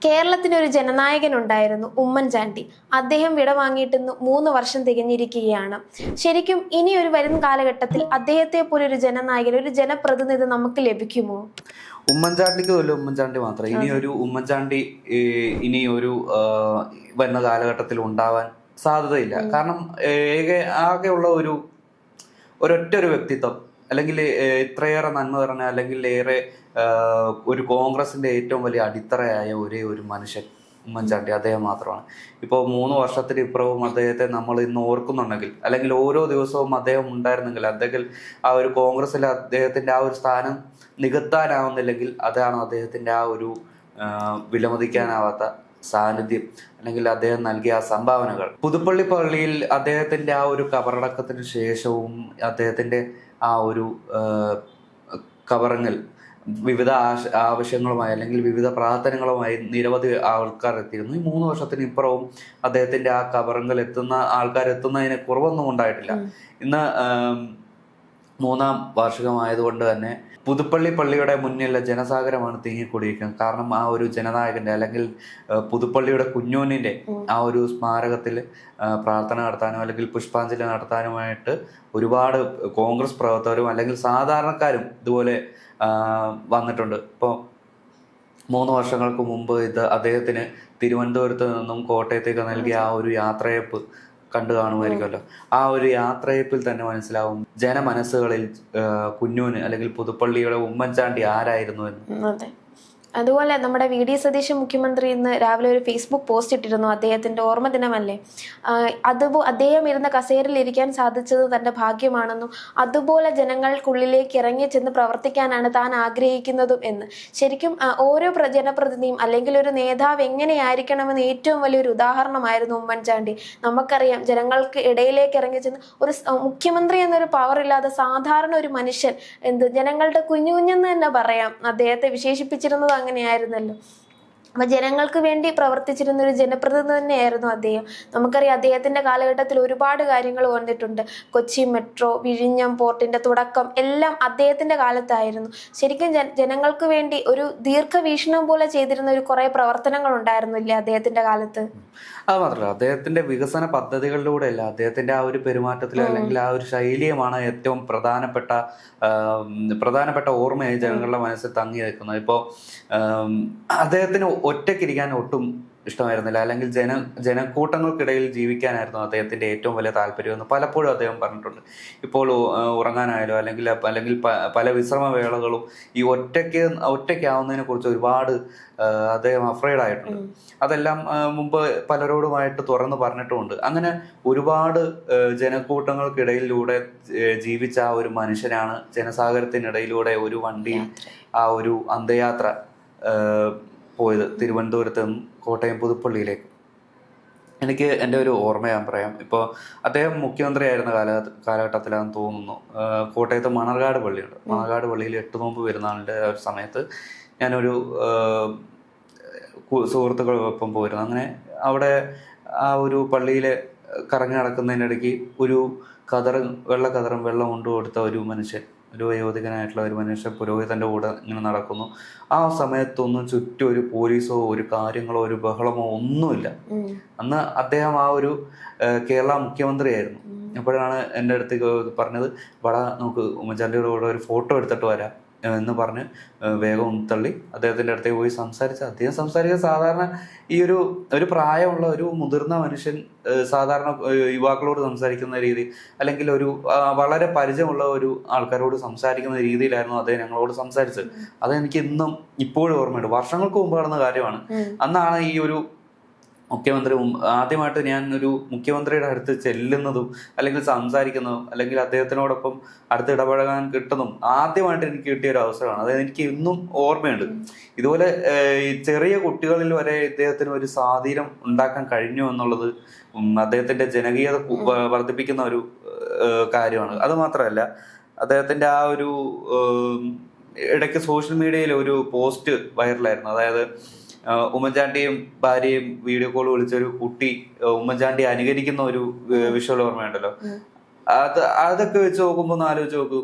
കേരളത്തിന് ഒരു ജനനായകൻ ഉണ്ടായിരുന്നു, ഉമ്മൻചാണ്ടി. അദ്ദേഹം വിടവാങ്ങിയിട്ട് ഇന്ന് 3 വർഷം തികഞ്ഞിരിക്കുകയാണ്. ശരിക്കും ഇനി ഒരു വരും കാലഘട്ടത്തിൽ അദ്ദേഹത്തെ പോലെ ഒരു ജനനായകൻ, ഒരു ജനപ്രതിനിധി നമുക്ക് ലഭിക്കുമോ? ഉമ്മൻചാണ്ടിക്ക് പോലും ഉമ്മൻചാണ്ടി മാത്രം. ഇനി ഒരു ഉമ്മൻചാണ്ടി ഇനി ഒരു വരുന്ന കാലഘട്ടത്തിൽ ഉണ്ടാവാൻ സാധ്യതയില്ല. കാരണം ആകെയുള്ള ഒരൊറ്റ ഒരു വ്യക്തിത്വം, അല്ലെങ്കിൽ ഇത്രയേറെ നന്മ പറഞ്ഞ, അല്ലെങ്കിൽ ഏറെ ഒരു കോൺഗ്രസിന്റെ ഏറ്റവും വലിയ അടിത്തറയായ ഒരേ ഒരു മനുഷ്യൻ ഉമ്മൻചാണ്ടി, അദ്ദേഹം മാത്രമാണ്. ഇപ്പോൾ 3 വർഷത്തിന് ഇപ്പുറവും അദ്ദേഹത്തെ നമ്മൾ ഇന്ന് ഓർക്കുന്നുണ്ടെങ്കിൽ, അല്ലെങ്കിൽ ഓരോ ദിവസവും അദ്ദേഹം ഉണ്ടായിരുന്നെങ്കിൽ, അദ്ദേഹം ആ ഒരു കോൺഗ്രസിൽ അദ്ദേഹത്തിന്റെ ആ ഒരു സ്ഥാനം നികത്താനാവുന്നില്ലെങ്കിൽ അതാണ് അദ്ദേഹത്തിന്റെ ആ ഒരു വിലമതിക്കാനാവാത്ത സാന്നിധ്യം, അല്ലെങ്കിൽ അദ്ദേഹം നൽകിയ ആ സംഭാവനകൾ. പുതുപ്പള്ളി പള്ളിയിൽ അദ്ദേഹത്തിന്റെ ആ ഒരു കബറടക്കത്തിന് ശേഷവും അദ്ദേഹത്തിന്റെ ആ ഒരു കബറങ്ങൽ വിവിധ ആവശ്യങ്ങളുമായി, അല്ലെങ്കിൽ വിവിധ പ്രാർത്ഥനകളുമായി നിരവധി ആൾക്കാർ എത്തിയിരുന്നു. ഈ 3 വർഷത്തിന് ഇപ്പുറവും അദ്ദേഹത്തിന്റെ ആ കബറങ്ങൽ ആൾക്കാരെത്തുന്നതിന് കുറവൊന്നും ഉണ്ടായിട്ടില്ല. ഇന്ന് 3ാം വാർഷികമായതുകൊണ്ട് തന്നെ പുതുപ്പള്ളി പള്ളിയുടെ മുന്നിലുള്ള ജനസാഗരമാണ് തിങ്ങിക്കൂടിയിരിക്കുന്നത്. കാരണം ആ ഒരു ജനനായകന്റെ, അല്ലെങ്കിൽ പുതുപ്പള്ളിയുടെ കുഞ്ഞോനിന്റെ ആ ഒരു സ്മാരകത്തിൽ പ്രാർത്ഥന നടത്താനും അല്ലെങ്കിൽ പുഷ്പാഞ്ജലി നടത്താനുമായിട്ട് ഒരുപാട് കോൺഗ്രസ് പ്രവർത്തകരും അല്ലെങ്കിൽ സാധാരണക്കാരും ഇതുപോലെ വന്നിട്ടുണ്ട്. ഇപ്പോൾ 3 വർഷങ്ങൾക്ക് മുമ്പ് അദ്ദേഹത്തിന് തിരുവനന്തപുരത്ത് നിന്നും കോട്ടയത്തേക്ക് നൽകിയ ആ ഒരു യാത്രയപ്പ് കണ്ടു കാണുമായിരിക്കുമല്ലോ. ആ ഒരു യാത്രയപ്പിൽ തന്നെ മനസ്സിലാവും ജനമനസ്സുകളിൽ കുഞ്ഞൂന്, അല്ലെങ്കിൽ പുതുപ്പള്ളിയുടെ ഉമ്മൻചാണ്ടി ആരായിരുന്നു എന്ന്. അതുപോലെ നമ്മുടെ വി ഡി സതീശൻ മുഖ്യമന്ത്രി ഇന്ന് രാവിലെ ഒരു ഫേസ്ബുക്ക് പോസ്റ്റ് ഇട്ടിരുന്നു. അദ്ദേഹത്തിന്റെ ഓർമ്മ ദിനമല്ലേ. അദ്ദേഹം ഇരുന്ന കസേരയിൽ ഇരിക്കാൻ സാധിച്ചത് തന്റെ ഭാഗ്യമാണെന്നും അതുപോലെ ജനങ്ങൾക്കുള്ളിലേക്ക് ഇറങ്ങി ചെന്ന് പ്രവർത്തിക്കാനാണ് താൻ ആഗ്രഹിക്കുന്നതും എന്ന്. ശരിക്കും ഓരോ ജനപ്രതിനിധിയും അല്ലെങ്കിൽ ഒരു നേതാവ് എങ്ങനെയായിരിക്കണമെന്ന് ഏറ്റവും വലിയൊരു ഉദാഹരണമായിരുന്നു ഉമ്മൻചാണ്ടി. നമുക്കറിയാം, ജനങ്ങൾക്ക് ഇടയിലേക്ക് ഇറങ്ങി ചെന്ന് ഒരു മുഖ്യമന്ത്രി എന്നൊരു പവർ ഇല്ലാതെ സാധാരണ ഒരു മനുഷ്യൻ, ജനങ്ങളുടെ കുഞ്ഞുകുഞ്ഞെന്ന് തന്നെ പറയാം, അദ്ദേഹത്തെ വിശേഷിപ്പിച്ചിരുന്നത് അങ്ങനെയായിരുന്നല്ലോ. അപ്പൊ ജനങ്ങൾക്ക് വേണ്ടി പ്രവർത്തിച്ചിരുന്ന ഒരു ജനപ്രതിനിധി തന്നെയായിരുന്നു അദ്ദേഹം. നമുക്കറിയാം, അദ്ദേഹത്തിന്റെ കാലഘട്ടത്തിൽ ഒരുപാട് കാര്യങ്ങൾ വന്നിട്ടുണ്ട്. കൊച്ചി മെട്രോ, വിഴിഞ്ഞം പോർട്ടിന്റെ തുടക്കം എല്ലാം അദ്ദേഹത്തിന്റെ കാലത്തായിരുന്നു. ശരിക്കും ജനങ്ങൾക്ക് വേണ്ടി ഒരു ദീർഘവീക്ഷണം പോലെ ചെയ്തിരുന്ന ഒരു കുറെ പ്രവർത്തനങ്ങൾ ഉണ്ടായിരുന്നില്ലേ അദ്ദേഹത്തിന്റെ കാലത്ത്? അത് മാത്രമല്ല, അദ്ദേഹത്തിന്റെ വികസന പദ്ധതികളിലൂടെയല്ല, അദ്ദേഹത്തിന്റെ ആ ഒരു പെരുമാറ്റത്തിലോ അല്ലെങ്കിൽ ആ ഒരു ശൈലിയുമാണ് ഏറ്റവും പ്രധാനപ്പെട്ട ഓർമ്മയായി ജനങ്ങളുടെ മനസ്സിൽ തങ്ങി നിൽക്കുന്നത്. ഇപ്പോൾ അദ്ദേഹത്തിന് ഒറ്റയ്ക്കിരിക്കാൻ ഒട്ടും ഇഷ്ടമായിരുന്നില്ല, അല്ലെങ്കിൽ ജനക്കൂട്ടങ്ങൾക്കിടയിൽ ജീവിക്കാനായിരുന്നു അദ്ദേഹത്തിന്റെ ഏറ്റവും വലിയ താല്പര്യമെന്ന് പലപ്പോഴും അദ്ദേഹം പറഞ്ഞിട്ടുണ്ട്. ഇപ്പോൾ ഉറങ്ങാനായാലോ അല്ലെങ്കിൽ പല വിശ്രമവേളകളും ഈ ഒറ്റയ്ക്കാവുന്നതിനെ കുറിച്ച് ഒരുപാട് അദ്ദേഹം അഫ്രൈഡ് ആയിട്ടുണ്ട്. അതെല്ലാം മുമ്പ് പലരോടുമായിട്ട് തുറന്നു പറഞ്ഞിട്ടുമുണ്ട്. അങ്ങനെ ഒരുപാട് ജനക്കൂട്ടങ്ങൾക്കിടയിലൂടെ ജീവിച്ച ആ ഒരു മനുഷ്യനാണ് ജനസാഗരത്തിനിടയിലൂടെ ഒരു വണ്ടിയിൽ ആ ഒരു അന്ത്യയാത്ര പോയത്, തിരുവനന്തപുരത്ത് നിന്നും കോട്ടയം പുതുപ്പള്ളിയിലേക്ക്. എനിക്ക് എൻ്റെ ഒരു ഓർമ്മ ഞാൻ പറയാം. ഇപ്പോൾ അദ്ദേഹം മുഖ്യമന്ത്രി ആയിരുന്ന കാലഘട്ടത്തിലാണെന്ന് തോന്നുന്നു, കോട്ടയത്ത് മണർകാട് പള്ളിയുണ്ട്. മണർകാട് പള്ളിയിൽ 8 നോമ്പ് പെരുന്നാളിൻ്റെ ഒരു സമയത്ത് ഞാനൊരു സുഹൃത്തുക്കളൊപ്പം പോയിരുന്നു. അങ്ങനെ അവിടെ ആ ഒരു പള്ളിയിൽ കറങ്ങി നടക്കുന്നതിനിടയ്ക്ക് ഒരു വെള്ള കതറും വെള്ളം കൊണ്ടുകൊടുത്ത ഒരു മനുഷ്യൻ, ഒരു വയോധികനായിട്ടുള്ള ഒരു മനുഷ്യൻ പുരോഹിതന്റെ കൂടെ ഇങ്ങനെ നടക്കുന്നു. ആ സമയത്തൊന്നും ചുറ്റും ഒരു പോലീസോ ഒരു കാര്യങ്ങളോ ഒരു ബഹളമോ ഒന്നുമില്ല. അന്ന് അദ്ദേഹം ആ ഒരു കേരള മുഖ്യമന്ത്രിയായിരുന്നു. അപ്പോഴാണ് എൻ്റെ അടുത്തേക്ക് പറഞ്ഞത്, നമുക്ക് ഉമ്മൻചാണ്ടിയുടെ കൂടെ ഒരു ഫോട്ടോ എടുത്തിട്ട് വരാം എന്ന് പറഞ്ഞ് വേഗം തള്ളി അദ്ദേഹത്തിന്റെ അടുത്തേക്ക് പോയി സംസാരിച്ച അദ്ദേഹം സംസാരിക്കുക സാധാരണ ഈ ഒരു പ്രായമുള്ള ഒരു മുതിർന്ന മനുഷ്യൻ സാധാരണ യുവാക്കളോട് സംസാരിക്കുന്ന രീതി, അല്ലെങ്കിൽ ഒരു വളരെ പരിചയമുള്ള ഒരു ആൾക്കാരോട് സംസാരിക്കുന്ന രീതിയിലായിരുന്നു അദ്ദേഹം ഞങ്ങളോട് സംസാരിച്ചത്. അതെനിക്ക് ഇപ്പോഴും ഓർമ്മയുണ്ട്. വർഷങ്ങൾക്ക് മുമ്പ് നടന്ന കാര്യമാണ്. അന്നാണ് ഈ ഒരു മുഖ്യമന്ത്രി ആദ്യമായിട്ട് ഞാൻ ഒരു മുഖ്യമന്ത്രിയുടെ അടുത്ത് ചെല്ലുന്നതും അല്ലെങ്കിൽ സംസാരിക്കുന്നതും അല്ലെങ്കിൽ അദ്ദേഹത്തിനോടൊപ്പം അടുത്ത് ഇടപഴകാൻ കിട്ടുന്നതും ആദ്യമായിട്ട് എനിക്ക് കിട്ടിയ ഒരു അവസരമാണ്. അതായത് എനിക്ക് ഇന്നും ഓർമ്മയുണ്ട്. ഇതുപോലെ ചെറിയ കുട്ടികളിൽ വരെ ഇദ്ദേഹത്തിന് ഒരു സ്വാധീനം ഉണ്ടാക്കാൻ കഴിഞ്ഞു എന്നുള്ളത് അദ്ദേഹത്തിന്റെ ജനകീയത വർദ്ധിപ്പിക്കുന്ന ഒരു കാര്യമാണ്. അത് മാത്രമല്ല, അദ്ദേഹത്തിന്റെ ആ ഒരു ഇടയ്ക്ക് സോഷ്യൽ മീഡിയയിൽ ഒരു പോസ്റ്റ് വൈറലായിരുന്നു. അതായത് ഉമ്മൻചാണ്ടിയും ഭാര്യയും വീഡിയോ കോൾ വിളിച്ചൊരു കുട്ടി ഉമ്മൻചാണ്ടിയെ അനുകരിക്കുന്ന ഒരു വിഷ്വൽ ഓർമ്മയുണ്ടല്ലോ. അതൊക്കെ വെച്ച് നോക്കുമ്പോൾ ഒന്ന് ആലോചിച്ച് നോക്കൂ.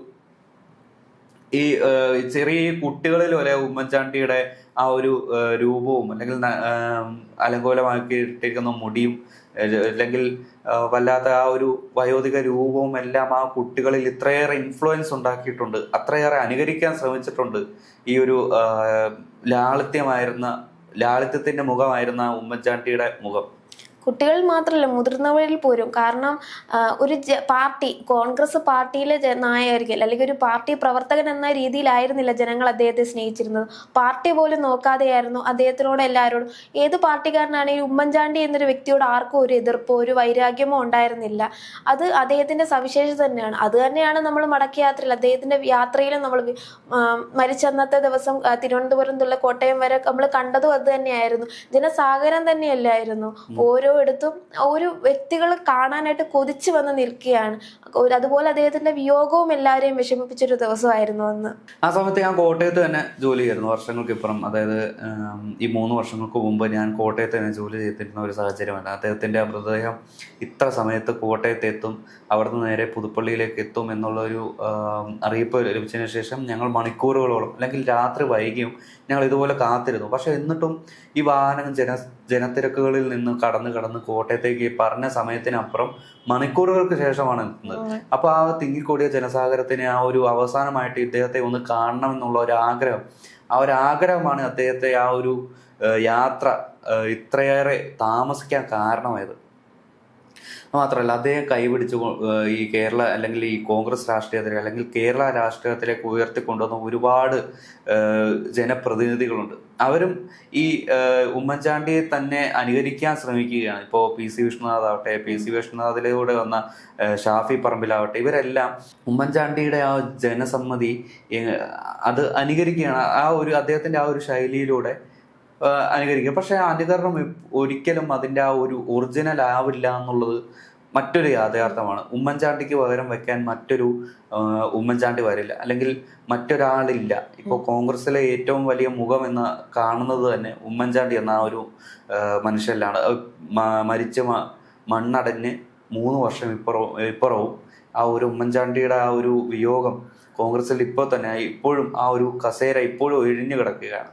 ഈ ചെറിയ കുട്ടികളിൽ വരെ ഉമ്മൻചാണ്ടിയുടെ ആ ഒരു രൂപവും അല്ലെങ്കിൽ അലങ്കോലമാക്കിയിട്ടിരിക്കുന്ന മുടിയും അല്ലെങ്കിൽ വല്ലാത്ത ആ ഒരു വയോധിക രൂപവും എല്ലാം ആ കുട്ടികളിൽ ഇത്രയേറെ ഇൻഫ്ലുവൻസ് ഉണ്ടാക്കിയിട്ടുണ്ട്, അത്രയേറെ അനുകരിക്കാൻ ശ്രമിച്ചിട്ടുണ്ട്. ഈ ഒരു ലാളിത്യത്തിന്റെ മുഖമായിരുന്ന ഉമ്മൻചാണ്ടിയുടെ മുഖം. കുട്ടികൾ മാത്രമല്ല, മുതിർന്നവരിൽ പോലും. കാരണം ഒരു പാർട്ടി, കോൺഗ്രസ് പാർട്ടിയിലെ നായകൻ അല്ലെങ്കിൽ ഒരു പാർട്ടി പ്രവർത്തകൻ എന്ന രീതിയിലായിരുന്നില്ല ജനങ്ങൾ അദ്ദേഹത്തെ സ്നേഹിച്ചിരുന്നത്. പാർട്ടി പോലും നോക്കാതെയായിരുന്നു അദ്ദേഹത്തിനോട് എല്ലാവരോടും. ഏത് പാർട്ടിക്കാരനാണെങ്കിലും ഉമ്മൻചാണ്ടി എന്നൊരു വ്യക്തിയോട് ആർക്കും ഒരു എതിർപ്പോ ഒരു വൈരാഗ്യമോ ഉണ്ടായിരുന്നില്ല. അത് അദ്ദേഹത്തിന്റെ സവിശേഷത തന്നെയാണ്. അത് തന്നെയാണ് നമ്മൾ മടക്കയാത്രയിൽ, അദ്ദേഹത്തിന്റെ യാത്രയിലും നമ്മൾ മരിച്ചന്നത്തെ ദിവസം തിരുവനന്തപുരം തൊട്ട് കോട്ടയം വരെ നമ്മൾ കണ്ടതും അത് തന്നെയായിരുന്നു. ജനസാഗരം തന്നെയല്ലായിരുന്നു. ഓരോയിടത്തും ഒരു വ്യക്തികൾ കാണാനായിട്ട് കൊതിച്ചു വന്ന് നിൽക്കുകയാണ്. അതുപോലെ അദ്ദേഹത്തിന്റെ വിയോഗവും എല്ലാവരെയും വിഷമിപ്പിച്ചൊരു ദിവസമായിരുന്നു അന്ന്. ആ സമയത്ത് ഞാൻ കോട്ടയത്ത് തന്നെ ജോലി ചെയ്തിരുന്നു, വർഷങ്ങൾക്കിപ്പുറം. അതായത് ഈ 3 വർഷങ്ങൾക്ക് മുമ്പ് ഞാൻ കോട്ടയത്ത് തന്നെ ജോലി ചെയ്തിരുന്ന ഒരു സാഹചര്യമല്ല. അദ്ദേഹത്തിന്റെ മൃതദേഹം ഇത്ര സമയത്ത് കോട്ടയത്ത് എത്തും, അവിടുന്ന് നേരെ പുതുപ്പള്ളിയിലേക്ക് എത്തും എന്നുള്ളൊരു അറിയിപ്പ് ലഭിച്ചതിന് ശേഷം ഞങ്ങൾ മണിക്കൂറുകളോളം അല്ലെങ്കിൽ രാത്രി വൈകിയും ഞങ്ങൾ ഇതുപോലെ കാത്തിരുന്നു. പക്ഷെ എന്നിട്ടും ഈ വാഹനം ജനത്തിരക്കുകളിൽ നിന്ന് കടന്ന് കോട്ടയത്തേക്ക് പറഞ്ഞ സമയത്തിനപ്പുറം മണിക്കൂറുകൾക്ക് ശേഷമാണ് എത്തുന്നത്. അപ്പൊ ആ തിങ്ങിക്കൂടിയ ജനസാഗരത്തിന് ആ ഒരു അവസാനമായിട്ട് ഇദ്ദേഹത്തെ ഒന്ന് കാണണം എന്നുള്ള ഒരു ആഗ്രഹം, ആ ഒരു ആഗ്രഹമാണ് അദ്ദേഹത്തെ ആ ഒരു യാത്ര ഇത്രയേറെ താമസിക്കാൻ കാരണമായത്. മാത്രമല്ല, അദ്ദേഹം കൈപിടിച്ച് ഈ കേരള അല്ലെങ്കിൽ ഈ കോൺഗ്രസ് രാഷ്ട്രീയത്തിലേക്ക് അല്ലെങ്കിൽ കേരള രാഷ്ട്രീയത്തിലേക്ക് ഉയർത്തിക്കൊണ്ടുവന്ന ഒരുപാട് ജനപ്രതിനിധികളുണ്ട്. അവരും ഈ ഉമ്മൻചാണ്ടിയെ തന്നെ അനുകരിക്കാൻ ശ്രമിക്കുകയാണ്. ഇപ്പോൾ PC വിഷ്ണുനാഥ് ആവട്ടെ, PC വിഷ്ണുനാഥിലൂടെ വന്ന ഷാഫി പറമ്പിലാവട്ടെ, ഇവരെല്ലാം ഉമ്മൻചാണ്ടിയുടെ ആ ജനസമ്മതി അത് അനുകരിക്കുകയാണ്. ആ ഒരു അദ്ദേഹത്തിന്റെ ആ ഒരു ശൈലിയിലൂടെ അനുകരിക്കുക. പക്ഷെ അനുകരണം ഒരിക്കലും അതിൻ്റെ ആ ഒരു ഒറിജിനൽ ആവില്ല എന്നുള്ളത് മറ്റൊരു യാഥാർത്ഥ്യമാണ്. ഉമ്മൻചാണ്ടിക്ക് പകരം വെക്കാൻ മറ്റൊരു ഉമ്മൻചാണ്ടി വരില്ല, അല്ലെങ്കിൽ മറ്റൊരാളില്ല. ഇപ്പോൾ കോൺഗ്രസിലെ ഏറ്റവും വലിയ മുഖം എന്ന് കാണുന്നത് തന്നെ ഉമ്മൻചാണ്ടി എന്ന ആ ഒരു മനുഷ്യനിലാണ്. മരിച്ച് മണ്ണടഞ്ഞ് 3 വർഷം ഇപ്പുറവും ആ ഒരു ഉമ്മൻചാണ്ടിയുടെ ആ ഒരു വിയോഗം കോൺഗ്രസിൽ ഇപ്പോൾ തന്നെ ഇപ്പോഴും ആ ഒരു കസേര ഇപ്പോഴും ഒഴിഞ്ഞു കിടക്കുകയാണ്.